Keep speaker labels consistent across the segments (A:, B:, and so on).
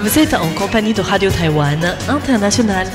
A: Vous êtes en compagnie de Radio Taïwan International.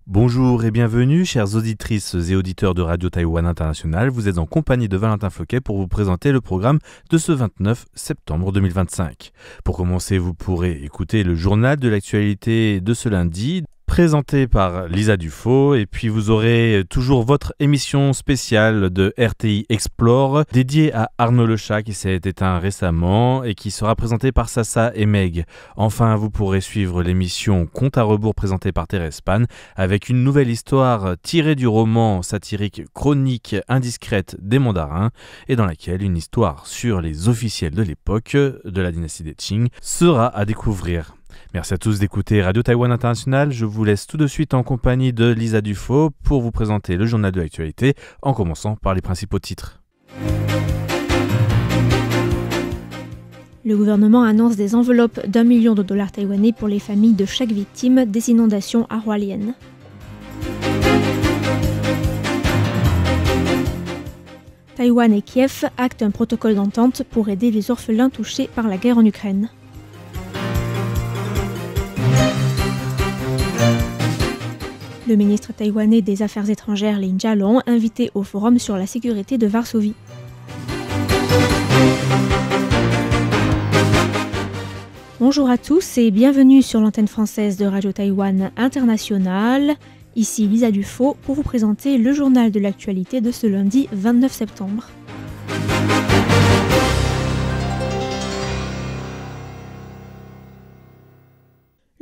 B: Bonjour et bienvenue, chères auditrices et auditeurs de Radio Taïwan International. Vous êtes en compagnie de Valentin Floquet pour vous présenter le programme de ce 29 septembre 2025. Pour commencer, vous pourrez écouter le journal de l'actualité de ce lundi, présenté par Lisa Dufaux, et puis vous aurez toujours votre émission spéciale de RTI Explore dédiée à Arnaud Lechat qui s'est éteint récemment et qui sera présentée par Sassa et Meg. Enfin, vous pourrez suivre l'émission Compte à rebours présentée par Thérèse Pan avec une nouvelle histoire tirée du roman satirique Chronique indiscrète des mandarins et dans laquelle une histoire sur les officiels de l'époque de la dynastie des Qing sera à découvrir. Merci à tous d'écouter Radio Taïwan International. Je vous laisse tout de suite en compagnie de Lisa Dufaux pour vous présenter le journal de l'actualité, en commençant par les principaux titres.
C: Le gouvernement annonce des enveloppes d'1 million de dollars taïwanais pour les familles de chaque victime des inondations à Hualien. Taïwan et Kiev actent un protocole d'entente pour aider les orphelins touchés par la guerre en Ukraine. Le ministre taïwanais des Affaires étrangères Lin Jialong, invité au forum sur la sécurité de Varsovie. Bonjour à tous et bienvenue sur l'antenne française de Radio Taïwan International. Ici Lisa Dufaux pour vous présenter le journal de l'actualité de ce lundi 29 septembre.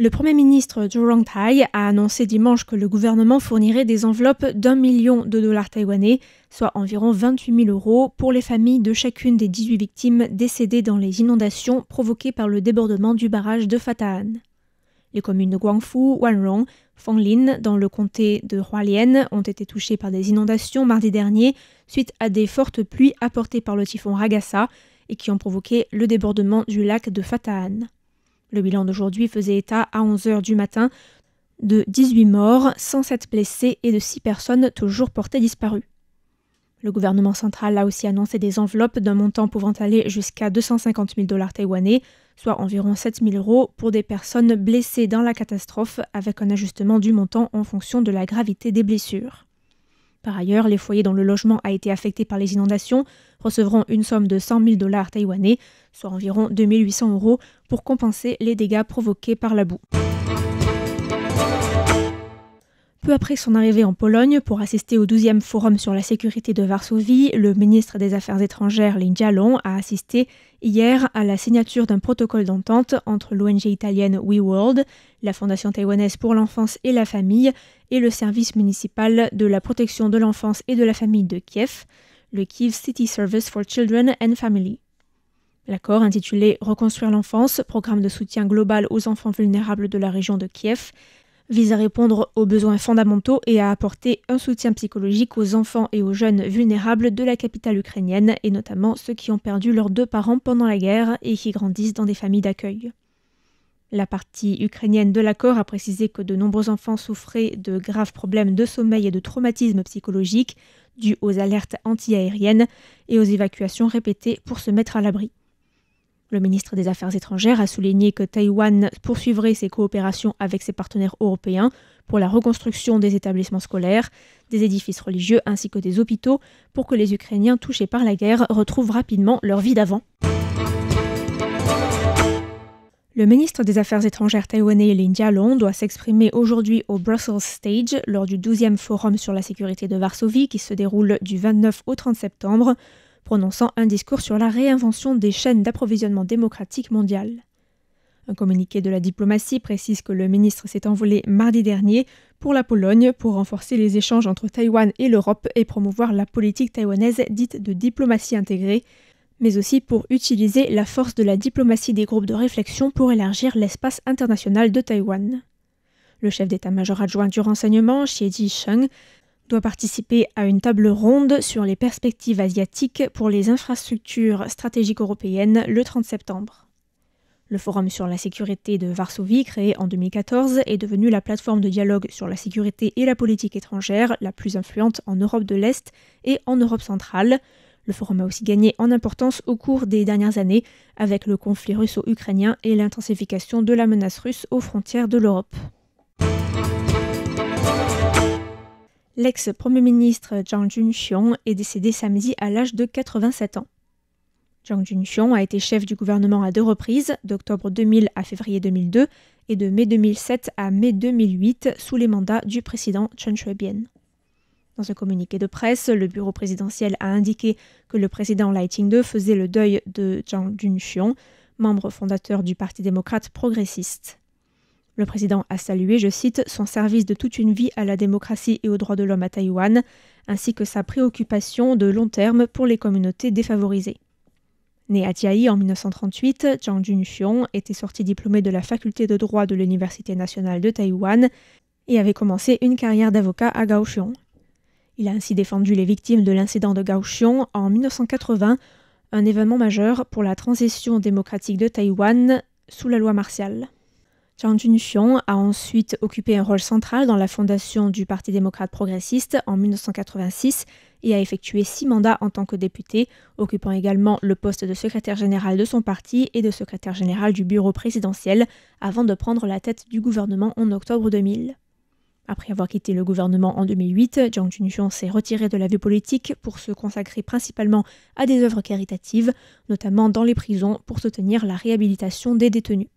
C: Le Premier ministre Zhou Tai a annoncé dimanche que le gouvernement fournirait des enveloppes d'1 million de dollars taïwanais, soit environ 28 000 euros, pour les familles de chacune des 18 victimes décédées dans les inondations provoquées par le débordement du barrage de Fata'an. Les communes de Guangfu, Wanrong, Fanglin, dans le comté de Hualien, ont été touchées par des inondations mardi dernier suite à des fortes pluies apportées par le typhon Ragasa et qui ont provoqué le débordement du lac de Fata'an. Le bilan d'aujourd'hui faisait état à 11h du matin de 18 morts, 107 blessés et de 6 personnes toujours portées disparues. Le gouvernement central a aussi annoncé des enveloppes d'un montant pouvant aller jusqu'à 250 000 dollars taïwanais, soit environ 7 000 euros pour des personnes blessées dans la catastrophe avec un ajustement du montant en fonction de la gravité des blessures. Par ailleurs, les foyers dont le logement a été affecté par les inondations recevront une somme de 100 000 dollars taïwanais, soit environ 2 800 euros, pour compenser les dégâts provoqués par la boue. Peu après son arrivée en Pologne pour assister au 12e Forum sur la sécurité de Varsovie, le ministre des Affaires étrangères Lin Jialong a assisté hier à la signature d'un protocole d'entente entre l'ONG italienne WeWorld, la Fondation taïwanaise pour l'enfance et la famille et le service municipal de la protection de l'enfance et de la famille de Kiev, le Kyiv City Service for Children and Family. L'accord intitulé « Reconstruire l'enfance, programme de soutien global aux enfants vulnérables de la région de Kiev » vise à répondre aux besoins fondamentaux et à apporter un soutien psychologique aux enfants et aux jeunes vulnérables de la capitale ukrainienne et notamment ceux qui ont perdu leurs 2 parents pendant la guerre et qui grandissent dans des familles d'accueil. La partie ukrainienne de l'accord a précisé que de nombreux enfants souffraient de graves problèmes de sommeil et de traumatisme psychologique dus aux alertes anti-aériennes et aux évacuations répétées pour se mettre à l'abri. Le ministre des Affaires étrangères a souligné que Taïwan poursuivrait ses coopérations avec ses partenaires européens pour la reconstruction des établissements scolaires, des édifices religieux ainsi que des hôpitaux pour que les Ukrainiens touchés par la guerre retrouvent rapidement leur vie d'avant. Le ministre des Affaires étrangères taïwanais Lin Jialong doit s'exprimer aujourd'hui au Brussels Stage lors du 12e Forum sur la sécurité de Varsovie qui se déroule du 29 au 30 septembre, prononçant un discours sur la réinvention des chaînes d'approvisionnement démocratique mondiales. Un communiqué de la diplomatie précise que le ministre s'est envolé mardi dernier pour la Pologne pour renforcer les échanges entre Taïwan et l'Europe et promouvoir la politique taïwanaise dite de diplomatie intégrée, mais aussi pour utiliser la force de la diplomatie des groupes de réflexion pour élargir l'espace international de Taïwan. Le chef d'état-major adjoint du renseignement, Xie Zhisheng, doit participer à une table ronde sur les perspectives asiatiques pour les infrastructures stratégiques européennes le 30 septembre. Le Forum sur la sécurité de Varsovie, créé en 2014, est devenu la plateforme de dialogue sur la sécurité et la politique étrangère la plus influente en Europe de l'Est et en Europe centrale. Le forum a aussi gagné en importance au cours des dernières années avec le conflit russo-ukrainien et l'intensification de la menace russe aux frontières de l'Europe. L'ex-premier ministre Jang Jun-hyong est décédé samedi à l'âge de 87 ans. Jang Jun-hyong a été chef du gouvernement à 2 reprises, d'octobre 2000 à février 2002 et de mai 2007 à mai 2008 sous les mandats du président Chun Choi-bien. Dans un communiqué de presse, le bureau présidentiel a indiqué que le président Lai Ching-te faisait le deuil de Jang Jun-hyong, membre fondateur du Parti démocrate progressiste. Le président a salué, je cite, son service de toute une vie à la démocratie et aux droits de l'homme à Taïwan, ainsi que sa préoccupation de long terme pour les communautés défavorisées. Né à Chiayi en 1938, Jang Jun-hyong était sorti diplômé de la faculté de droit de l'Université nationale de Taïwan et avait commencé une carrière d'avocat à Kaohsiung. Il a ainsi défendu les victimes de l'incident de Kaohsiung en 1980, un événement majeur pour la transition démocratique de Taïwan sous la loi martiale. Jang Jun-hyong a ensuite occupé un rôle central dans la fondation du Parti démocrate progressiste en 1986 et a effectué 6 mandats en tant que député, occupant également le poste de secrétaire général de son parti et de secrétaire général du bureau présidentiel avant de prendre la tête du gouvernement en octobre 2000. Après avoir quitté le gouvernement en 2008, Jang Jun-hyong s'est retiré de la vie politique pour se consacrer principalement à des œuvres caritatives, notamment dans les prisons pour soutenir la réhabilitation des détenus.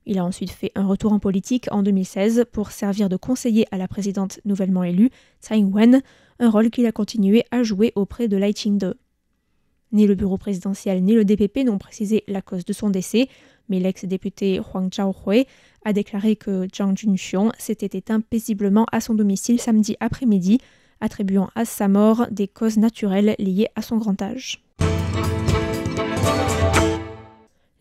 C: Il a ensuite fait un retour en politique en 2016 pour servir de conseiller à la présidente nouvellement élue, Tsai Ing-wen, un rôle qu'il a continué à jouer auprès de Lai Ching-te. Ni le bureau présidentiel ni le DPP n'ont précisé la cause de son décès, mais l'ex-député Hwang Chao-hui a déclaré que Jang Jun-hyong s'était éteint paisiblement à son domicile samedi après-midi, attribuant à sa mort des causes naturelles liées à son grand âge.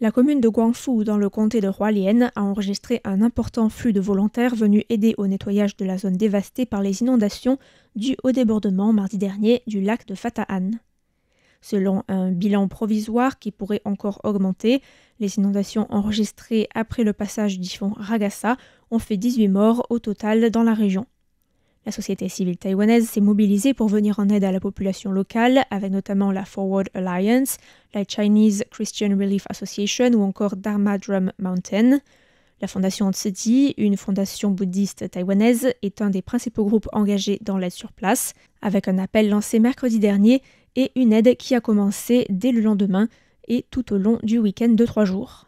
C: La commune de Guangfu, dans le comté de Hualien, a enregistré un important flux de volontaires venus aider au nettoyage de la zone dévastée par les inondations dues au débordement mardi dernier du lac de Fata'an. Selon un bilan provisoire qui pourrait encore augmenter, les inondations enregistrées après le passage du typhon Ragasa ont fait 18 morts au total dans la région. La société civile taïwanaise s'est mobilisée pour venir en aide à la population locale, avec notamment la Forward Alliance, la Chinese Christian Relief Association ou encore Dharma Drum Mountain. La fondation Tzu-Chi, une fondation bouddhiste taïwanaise, est un des principaux groupes engagés dans l'aide sur place, avec un appel lancé mercredi dernier et une aide qui a commencé dès le lendemain et tout au long du week-end de 3 jours.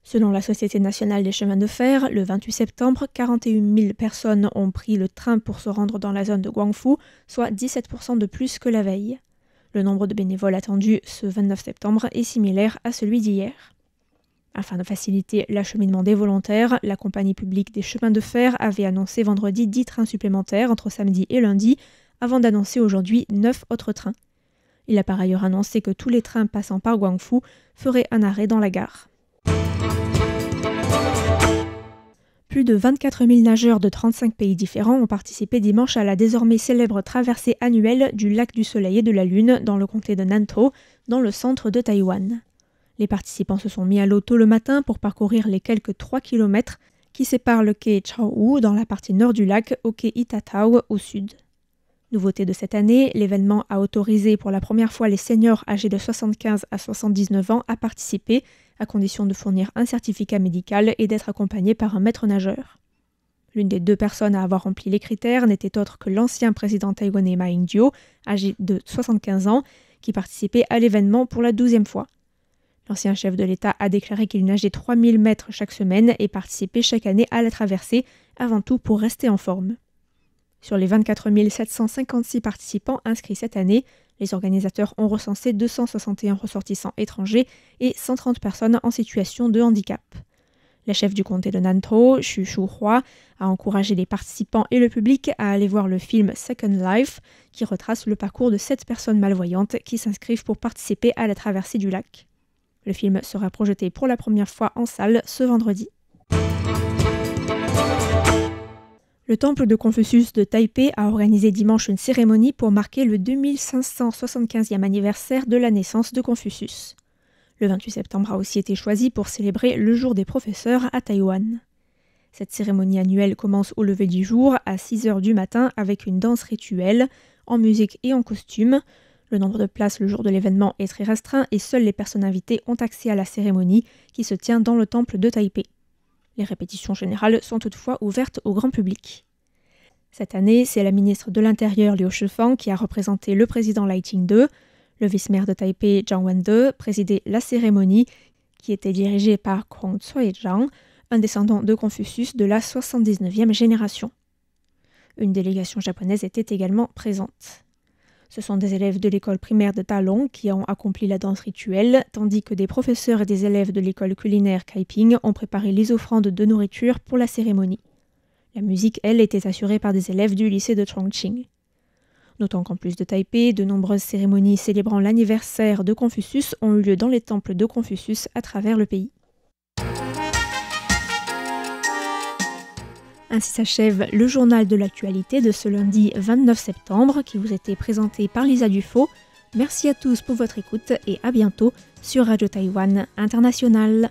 C: Selon la Société nationale des chemins de fer, le 28 septembre, 41 000 personnes ont pris le train pour se rendre dans la zone de Guangfu, soit 17% de plus que la veille. Le nombre de bénévoles attendus ce 29 septembre est similaire à celui d'hier. Afin de faciliter l'acheminement des volontaires, la compagnie publique des chemins de fer avait annoncé vendredi 10 trains supplémentaires entre samedi et lundi, avant d'annoncer aujourd'hui 9 autres trains. Il a par ailleurs annoncé que tous les trains passant par Guangfu feraient un arrêt dans la gare. Plus de 24 000 nageurs de 35 pays différents ont participé dimanche à la désormais célèbre traversée annuelle du lac du Soleil et de la Lune dans le comté de Nantou, dans le centre de Taïwan. Les participants se sont mis à l'eau tôt le matin pour parcourir les quelques 3 km qui séparent le quai Chao-Wu dans la partie nord du lac au quai Itatao au sud. Nouveauté de cette année, l'événement a autorisé pour la première fois les seniors âgés de 75 à 79 ans à participer, à condition de fournir un certificat médical et d'être accompagné par un maître nageur. L'une des 2 personnes à avoir rempli les critères n'était autre que l'ancien président taïwanais Ma Ying-jeou, âgé de 75 ans, qui participait à l'événement pour la 12e fois. L'ancien chef de l'État a déclaré qu'il nageait 3000 mètres chaque semaine et participait chaque année à la traversée, avant tout pour rester en forme. Sur les 24 756 participants inscrits cette année, les organisateurs ont recensé 261 ressortissants étrangers et 130 personnes en situation de handicap. La chef du comté de Nantou, Xu Shuhua, a encouragé les participants et le public à aller voir le film Second Life, qui retrace le parcours de 7 personnes malvoyantes qui s'inscrivent pour participer à la traversée du lac. Le film sera projeté pour la première fois en salle ce vendredi. Le temple de Confucius de Taipei a organisé dimanche une cérémonie pour marquer le 2575e anniversaire de la naissance de Confucius. Le 28 septembre a aussi été choisi pour célébrer le jour des professeurs à Taïwan. Cette cérémonie annuelle commence au lever du jour à 6 h du matin avec une danse rituelle, en musique et en costume. Le nombre de places le jour de l'événement est très restreint et seules les personnes invitées ont accès à la cérémonie qui se tient dans le temple de Taipei. Les répétitions générales sont toutefois ouvertes au grand public. Cette année, c'est la ministre de l'Intérieur Liu Shifeng qui a représenté le président Lai Ching-te. Le vice-maire de Taipei, Zhang Wen-de, présidait la cérémonie qui était dirigée par Kong Cui-zhang, un descendant de Confucius de la 79e génération. Une délégation japonaise était également présente. Ce sont des élèves de l'école primaire de Talong qui ont accompli la danse rituelle, tandis que des professeurs et des élèves de l'école culinaire Kaiping ont préparé les offrandes de nourriture pour la cérémonie. La musique, elle, était assurée par des élèves du lycée de Chongqing. Notons qu'en plus de Taipei, de nombreuses cérémonies célébrant l'anniversaire de Confucius ont eu lieu dans les temples de Confucius à travers le pays. Ainsi s'achève le journal de l'actualité de ce lundi 29 septembre qui vous était présenté par Lisa Dufaux. Merci à tous pour votre écoute et à bientôt sur Radio Taïwan International.